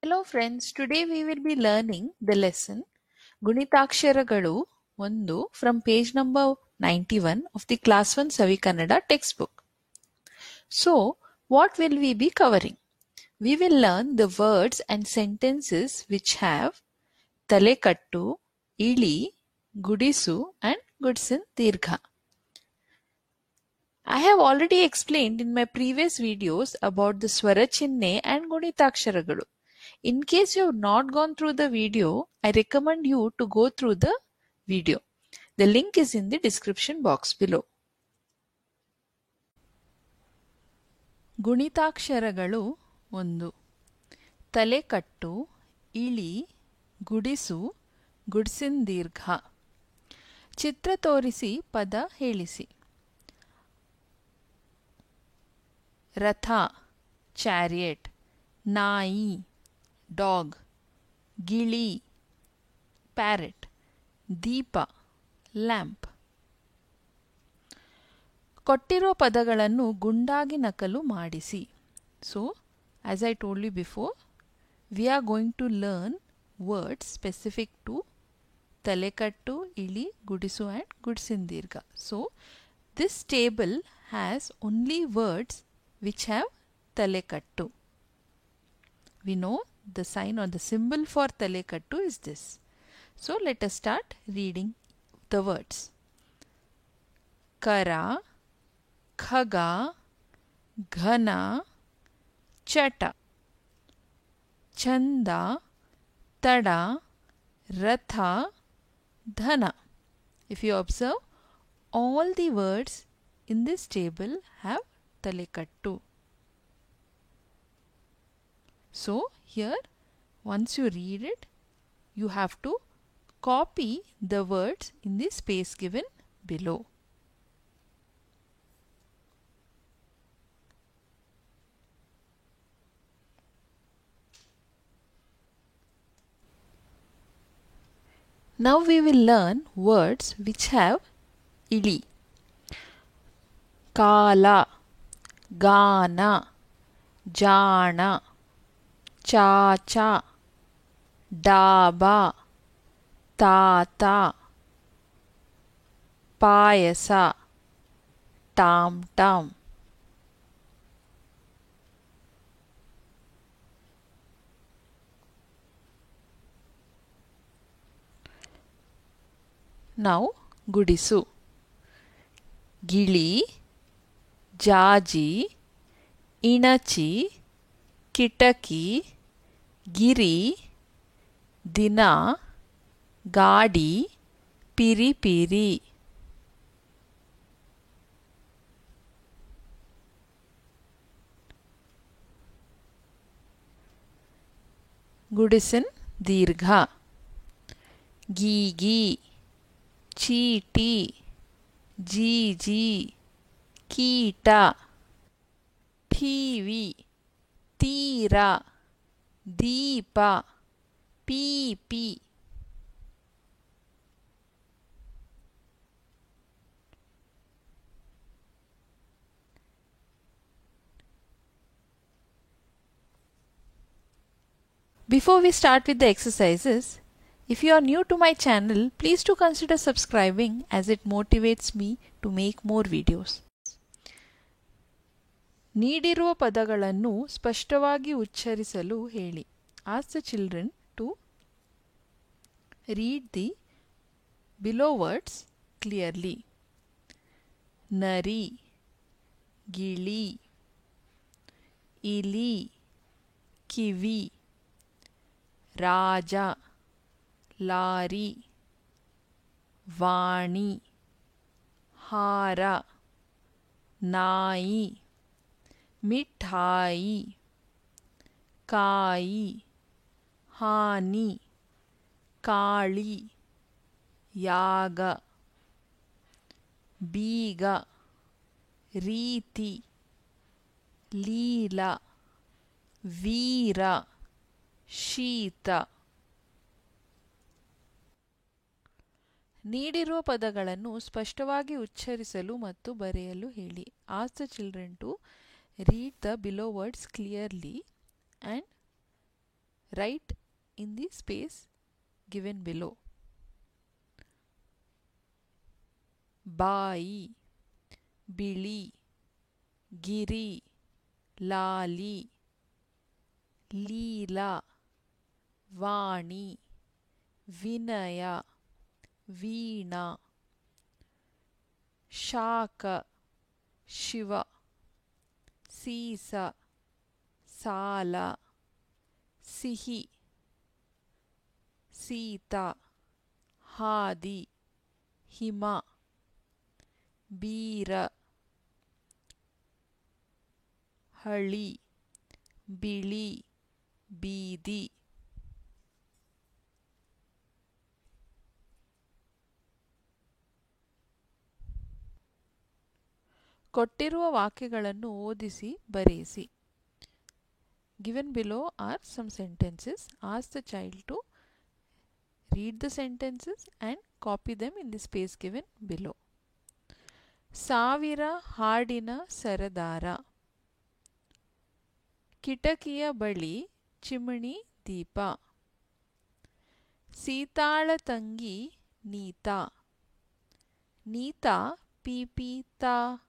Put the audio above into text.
Hello friends, today we will be learning the lesson Gunitaksharagalu 1 from page number 91 of the class 1 Savi Kannada textbook. So, what will we be covering? We will learn the words and sentences which have Talekattu, Ili, Gudisu and Gudsin Dirgha. I have already explained in my previous videos about the Swara Chinne and Gunitaksharagalu. In case you have not gone through the video, I recommend you to go through the video. The link is in the description box below. ಗುಣಿತಾಕ್ಷರಗಳು 1. ತಲೆಕಟ್ಟು, ಇಳಿ, ಗುಡಿಸು, ಗುಡ್ಸಿನ್ ದೀರ್ಘ. ಚಿತ್ರ ತೋರಿಸಿ ಪದ ಹೇಳಿಸಿ. ರಥ, chariot. ನಾಯಿ, dog. ಗಿಳಿ, parrot. ದೀಪ, lamp. ಕೊಟ್ಟಿರೋ ಪದಗಳನ್ನು ಗುಂಡಾಗಿ ನಕಲು ಮಾಡಿಸಿ. So, as I told you before, we are going to learn words specific to ತಲೆಕಟ್ಟು, ಇಳಿ, ಗುಡಿಸು ಆ್ಯಂಡ್ ಗುಡ್ಸಿನ್ ದೀರ್ಘ. So, this table has only words which have talekattu. We know the sign or the symbol for talekattu is this. So let us start reading the words. Kara, khaga, ghana, chata. Chanda, tada, ratha, dhana. If you observe, all the words in this table have Talekattu. So here, once you read it, you have to copy the words in the space given below. Now we will learn words which have ili. Kala, ಗಾನ, ಜಾಣ, ಚಾಚ, ಡಾಬಾ, ತಾತ, ಪಾಯಸ, Tom Tom. Now ಗುಡಿಸು. ಗಿಳಿ, ಜಾಜಿ, ಇಣಚಿ, ಕಿಟಕಿ, ಗಿರಿ, ದಿನ, ಗಾಡಿ, ಪಿರಿಪಿರಿ. ಗುಡಿಸಿನ್ ದೀರ್ಘ. ಗೀಗಿ, ಚೀಟಿ, ಜೀಜಿ, ಕೀಟ, ಠೀವಿ, ತೀರ, ದೀಪ, ಪೀಪಿ. Before we start with the exercises, if you are new to my channel, please do consider subscribing as it motivates me to make more videos. ನೀಡಿರುವ ಪದಗಳನ್ನು ಸ್ಪಷ್ಟವಾಗಿ ಉಚ್ಚರಿಸಲು ಹೇಳಿ. Ask the children to read the below words clearly. ನರಿ, ಗಿಳಿ, ಇಲಿ, ಕಿವಿ, ರಾಜ, lorry, ವಾಣಿ, ಹಾರ, ನಾಯಿ, ಮಿಠಾಯಿ, ಕಾಯಿ, ಹಾನಿ, ಕಾಳಿ, ಯಾಗ, ಬೀಗ, ರೀತಿ, ಲೀಲ, ವೀರ, ಶೀತ. ನೀಡಿರುವ ಪದಗಳನ್ನು ಸ್ಪಷ್ಟವಾಗಿ ಉಚ್ಚರಿಸಲು ಮತ್ತು ಬರೆಯಲು ಹೇಳಿ. Ask the children to read the below words clearly and Write in the space given below. ಬಾಯಿ, ಬಿಳಿ, ಗಿರಿ, ಲಾಲಿ, ಲೀಲಾ, ವಾಣಿ, ವಿನಯ, ವೀಣಾ, ಶಾಕ, ಶಿವ, ಸೀಸ, ಸಾಲ, ಸಿಹಿ, ಸೀತಾ, ಹಾದಿ, ಹಿಮ, ಬೀರ, ಹಳಿ, ಬಿಳಿ, ಬೀದಿ. ಕೊಟ್ಟಿರುವ ವಾಕ್ಯಗಳನ್ನು ಓದಿಸಿ ಬರೆಯಿಸಿ. Given below are some sentences. Ask the child to read the sentences and copy them in the space given below. ಸಾವಿರ ಹಾಡಿನ ಸರದಾರ. ಕಿಟಕಿಯ ಬಳಿ ಚಿಮಣಿ ದೀಪ. ಸೀತಾಳ ತಂಗಿ ನೀತಾ. ನೀತಾ ಪೀಪೀತಾ.